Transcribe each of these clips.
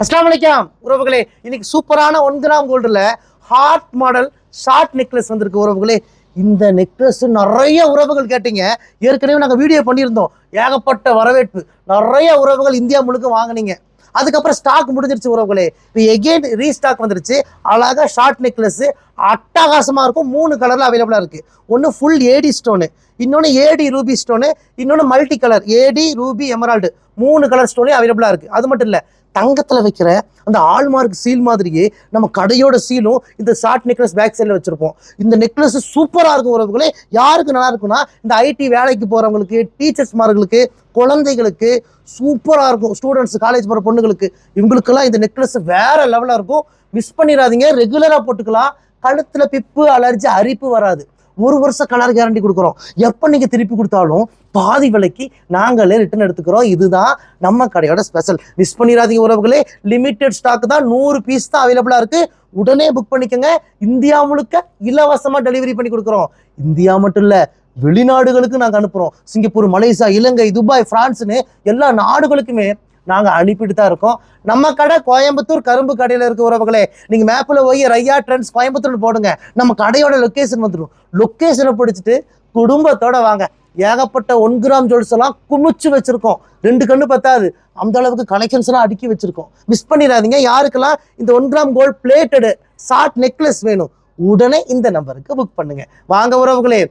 அஸ்ஸலாமு அலைக்கும் உறவுகளே, இன்னைக்கு சூப்பரான 1 கிராம் கோல்டுல ஹார்ட் மாடல் ஷார்ட் நெக்லஸ் வந்திருக்கு உறவுகளே. இந்த நெக்லஸ் நிறைய உறவுகள் கேட்டீங்க. ஏற்கனவே நாங்கள் வீடியோ பண்ணியிருந்தோம். ஏகப்பட்ட வரவேற்பு, நிறைய உறவுகள் இந்தியா முழுக்க வாங்கினீங்க. அதுக்கப்புறம் ஸ்டாக் முடிஞ்சிருச்சு உறவுகளே. இப்போ எகெயின் ரீஸ்டாக் வந்துருச்சு. அழகாக ஷார்ட் நெக்லஸ் அட்டகாசமாக இருக்கும். 3 கலரில் அவைலபிளாக இருக்குது. ஒன்று ஃபுல் ஏடி ஸ்டோனு, இன்னொன்று ஏடி ரூபி ஸ்டோனு, இன்னொன்று மல்டி கலர் ஏடி ரூபி எமரால்டு. 3 கலர் ஸ்டோனே அவைலபிளாக இருக்குது. அது மட்டும் இல்லை, தங்கத்தில் வைக்கிற அந்த ஆல்மார்க் சீல் மாதிரியே நம்ம கடையோட சீலும் இந்த ஷார்ட் நெக்லஸ் பேக் சைடில் வச்சுருப்போம். இந்த நெக்லஸ் சூப்பராக இருக்கும் உறவுகளே. யாருக்கு நல்லா இருக்குன்னா, இந்த ஐடி வேலைக்கு போகிறவங்களுக்கு, டீச்சர்ஸ்மார்களுக்கு, குழந்தைகளுக்கு சூப்பராக இருக்கும். ஸ்டூடெண்ட்ஸ், காலேஜ் போகிற பொண்ணுங்களுக்கு, இவங்களுக்கெல்லாம் இந்த நெக்லஸ் வேறு லெவலில் இருக்கும். மிஸ் பண்ணிடாதீங்க. ரெகுலராக போட்டுக்கலாம். கழுத்தில் பிப்பு, அலர்ஜி, அரிப்பு வராது. 1 வருஷம் கலர் கேரண்டி கொடுக்குறோம். எப்போ நீங்கள் திருப்பி கொடுத்தாலும் பாதி விலைக்கு நாங்களே ரிட்டர்ன் எடுத்துக்கிறோம். இதுதான் நம்ம கடையோட ஸ்பெஷல். மிஸ் பண்ணிடாதீங்க உறவுகளே. லிமிட்டெட் ஸ்டாக் தான், 100 பீஸ் தான் அவைலபிளாக இருக்குது. உடனே புக் பண்ணிக்கோங்க. இந்தியா முழுக்க இலவசமாக டெலிவரி பண்ணி கொடுக்குறோம். இந்தியா மட்டும் இல்லை, வெளிநாடுகளுக்கு நாங்கள் அனுப்புகிறோம். சிங்கப்பூர், மலேசியா, இலங்கை, துபாய், பிரான்ஸ்னு எல்லா நாடுகளுக்குமே நாங்கள் அனுப்பிட்டு தான் இருக்கோம். நம்ம கடை கோயம்புத்தூர் கரும்பு கடையில் இருக்க உறவுகளே. நீங்கள் மேப்பில் போய் ரையா ட்ரெண்ட்ஸ் கோயம்புத்தூர் போடுங்க. நம்ம கடையோட லொக்கேஷன் வந்துடும். லொக்கேஷனை பிடிச்சிட்டு குடும்பத்தோட வாங்க. ஏகப்பட்ட 1 கிராம் ஜுவல்ஸ் எல்லாம் குமிச்சு வச்சிருக்கோம். 2 கண்ணு பத்தாது, அந்த அளவுக்கு கலெக்ஷன்ஸ் எல்லாம் அடுக்கி வச்சிருக்கோம். மிஸ் பண்ணிடாதீங்க. யாருக்கெல்லாம் இந்த 1 gram gold plated short necklace வேணும், உடனே இந்த நம்பருக்கு புக் பண்ணுங்க. வாங்க உறவுகளே,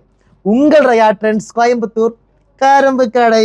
உங்கள் ரையா ட்ரெண்ட்ஸ் கோயம்புத்தூர் கரும்பு கடை.